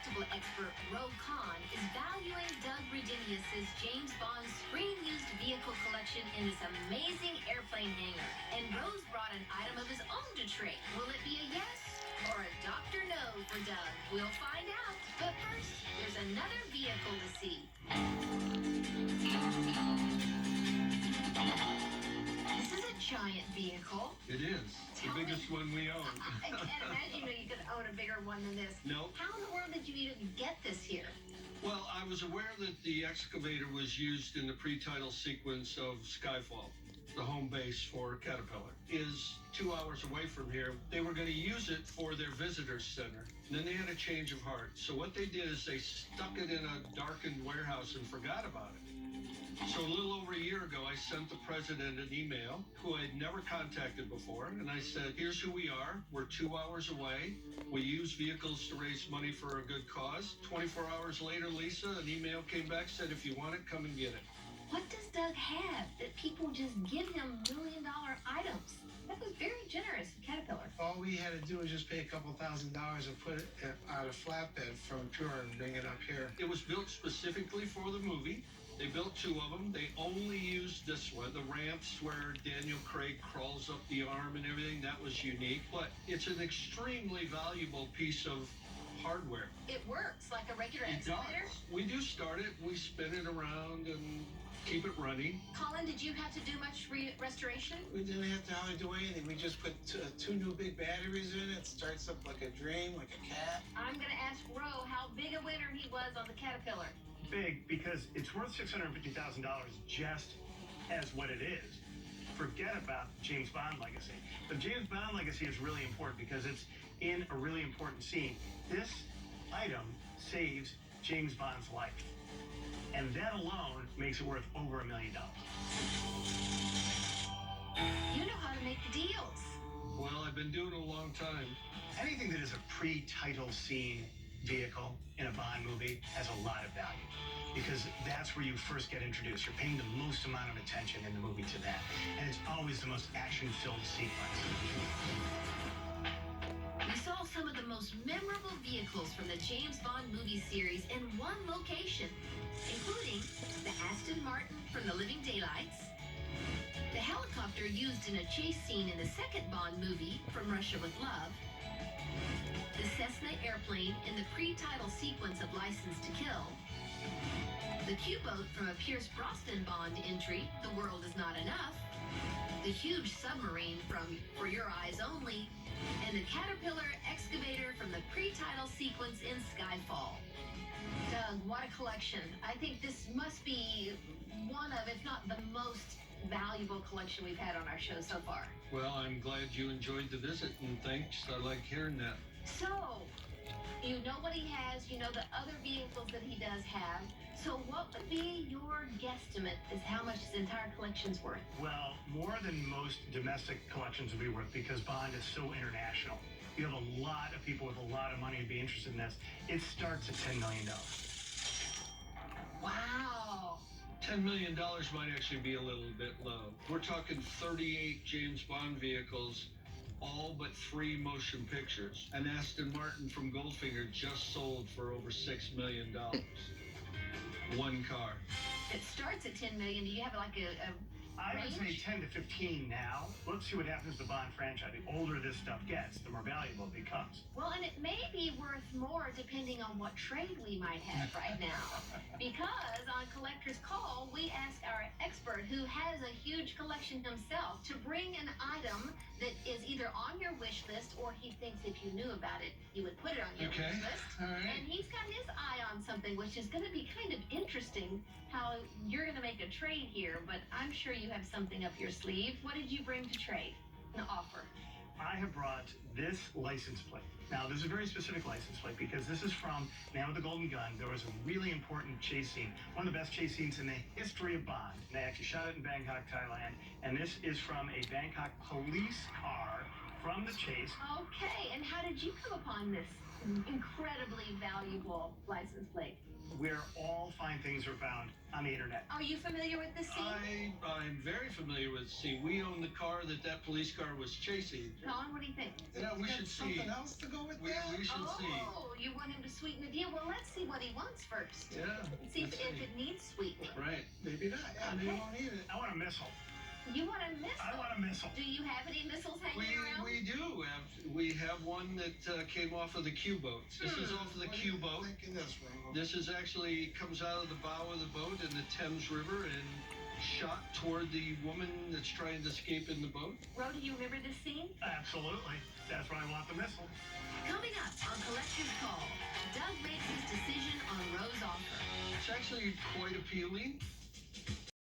collectible expert Colin is valuing Doug Redinius' James Bond screen-used vehicle collection in this amazing airplane hangar. And Rose brought an item of his own to trade. Will it be a yes or a Dr. No for Doug? We'll find out. But first, there's another vehicle to see. This is a giant vehicle. It is. The biggest one we own. I can't imagine you could own a bigger one than this. No. How in the world did you even get this here? Well, I was aware that the excavator was used in the pre-title sequence of Skyfall. The home base for Caterpillar is 2 hours away from here. They were going to use it for their visitor center. And then they had a change of heart. So what they did is they stuck it in a darkened warehouse and forgot about it. So a little over a year ago, I sent the president an email who I had never contacted before. And I said, here's who we are. We're 2 hours away. We use vehicles to raise money for a good cause. 24 hours later, Lisa, an email came back, said, if you want it, come and get it. What does Doug have that people just give him $1 million items? That was very generous, Caterpillar. All we had to do was just pay a couple $1,000 and put it out a flatbed from Pure and bring it up here. It was built specifically for the movie. They built 2 of them. They only used this one. The ramps where Daniel Craig crawls up the arm and everything, that was unique. But it's an extremely valuable piece of hardware. It works like a regular excavator? It does. We do start it. We spin it around and keep it running. Colin, did you have to do much restoration? We didn't have to hardly do anything. We just put two new big batteries in it. Starts up like a dream, like a cat. I'm going to ask Ro how big a winner he was on the Caterpillar. Big, because it's worth $650,000 just as what it is. Forget about James Bond legacy. The James Bond legacy is really important because it's in a really important scene. This item saves James Bond's life. And that alone makes it worth over $1 million. You know how to make the deals. Well, I've been doing it a long time. Anything that is a pre-title scene vehicle in a Bond movie has a lot of value because that's where you first get introduced. You're paying the most amount of attention in the movie to that. And it's always the most action-filled sequence. We saw some of the most memorable vehicles from the James Bond movie series in one location, including the Aston Martin from The Living Daylights, the helicopter used in a chase scene in the second Bond movie, From Russia with Love, the Cessna airplane in the pre-title sequence of License to Kill, the Q-boat from a Pierce Brosnan Bond entry, The World Is Not Enough, the huge submarine from For Your Eyes Only, and the Caterpillar excavator from the pre-title sequence in Skyfall. Doug, what a collection. I think this must be one of, if not the most valuable collection we've had on our show so far. Well, I'm glad you enjoyed the visit, and thanks. I like hearing that. So, you know what he has, you know the other vehicles that he does have. So what would be your guesstimate as how much his entire collection's worth? Well, more than most domestic collections would be worth because Bond is so international. You have a lot of people with a lot of money to be interested in this. It starts at $10 million. Wow. $10 million might actually be a little bit low. We're talking 38 James Bond vehicles, all but 3 motion pictures. An Aston Martin from Goldfinger just sold for over $6 million. One car. It starts at $10 million. Do you have like a I would say range? 10 to 15 now. Let's see what happens to the Bond franchise. The older this stuff gets, the more valuable it becomes. Well, and it may be worth more depending on what trade we might have right now. Because on Collector's Call, we ask our expert, who has a huge collection himself, to bring an item that is either on your wish list or he thinks if you knew about it, you would put it on your wish list. All right. And he's got his eye on something, which is going to be kind of interesting how you're going to make a trade here, but I'm sure you have something up your sleeve. What did you bring to trade, an offer? I have brought this license plate. Now, this is a very specific license plate because this is from Man with the Golden Gun. There was a really important chase scene, one of the best chase scenes in the history of Bond. They actually shot it in Bangkok, Thailand, and this is from a Bangkok police car from the chase. Okay, and how did you come upon this incredibly valuable license plate? where all fine things are found on the internet. Are you familiar with the scene? I'm very familiar with the scene. We own the car that police car was chasing. Colin, what do you think? Yeah, we Got should see. something else to go with We that? should see. Oh, you want him to sweeten the deal? Well, let's see what he wants first. Yeah. See if let's see. it needs sweetening. Right. Maybe not. Yeah, maybe Okay. won't need it. I want a missile. You want a missile? I want a missile. Do you have any missiles hanging around? We do. We have one that came off of the Q boat. This is off of the Q boat. Thinking this one. This is actually comes out of the bow of the boat in the Thames River and shot toward the woman that's trying to escape in the boat. Ro, do you remember this scene? Absolutely. That's why I want the missile. Coming up on Collector's Call, Doug makes his decision on Ro's offer. It's actually quite appealing.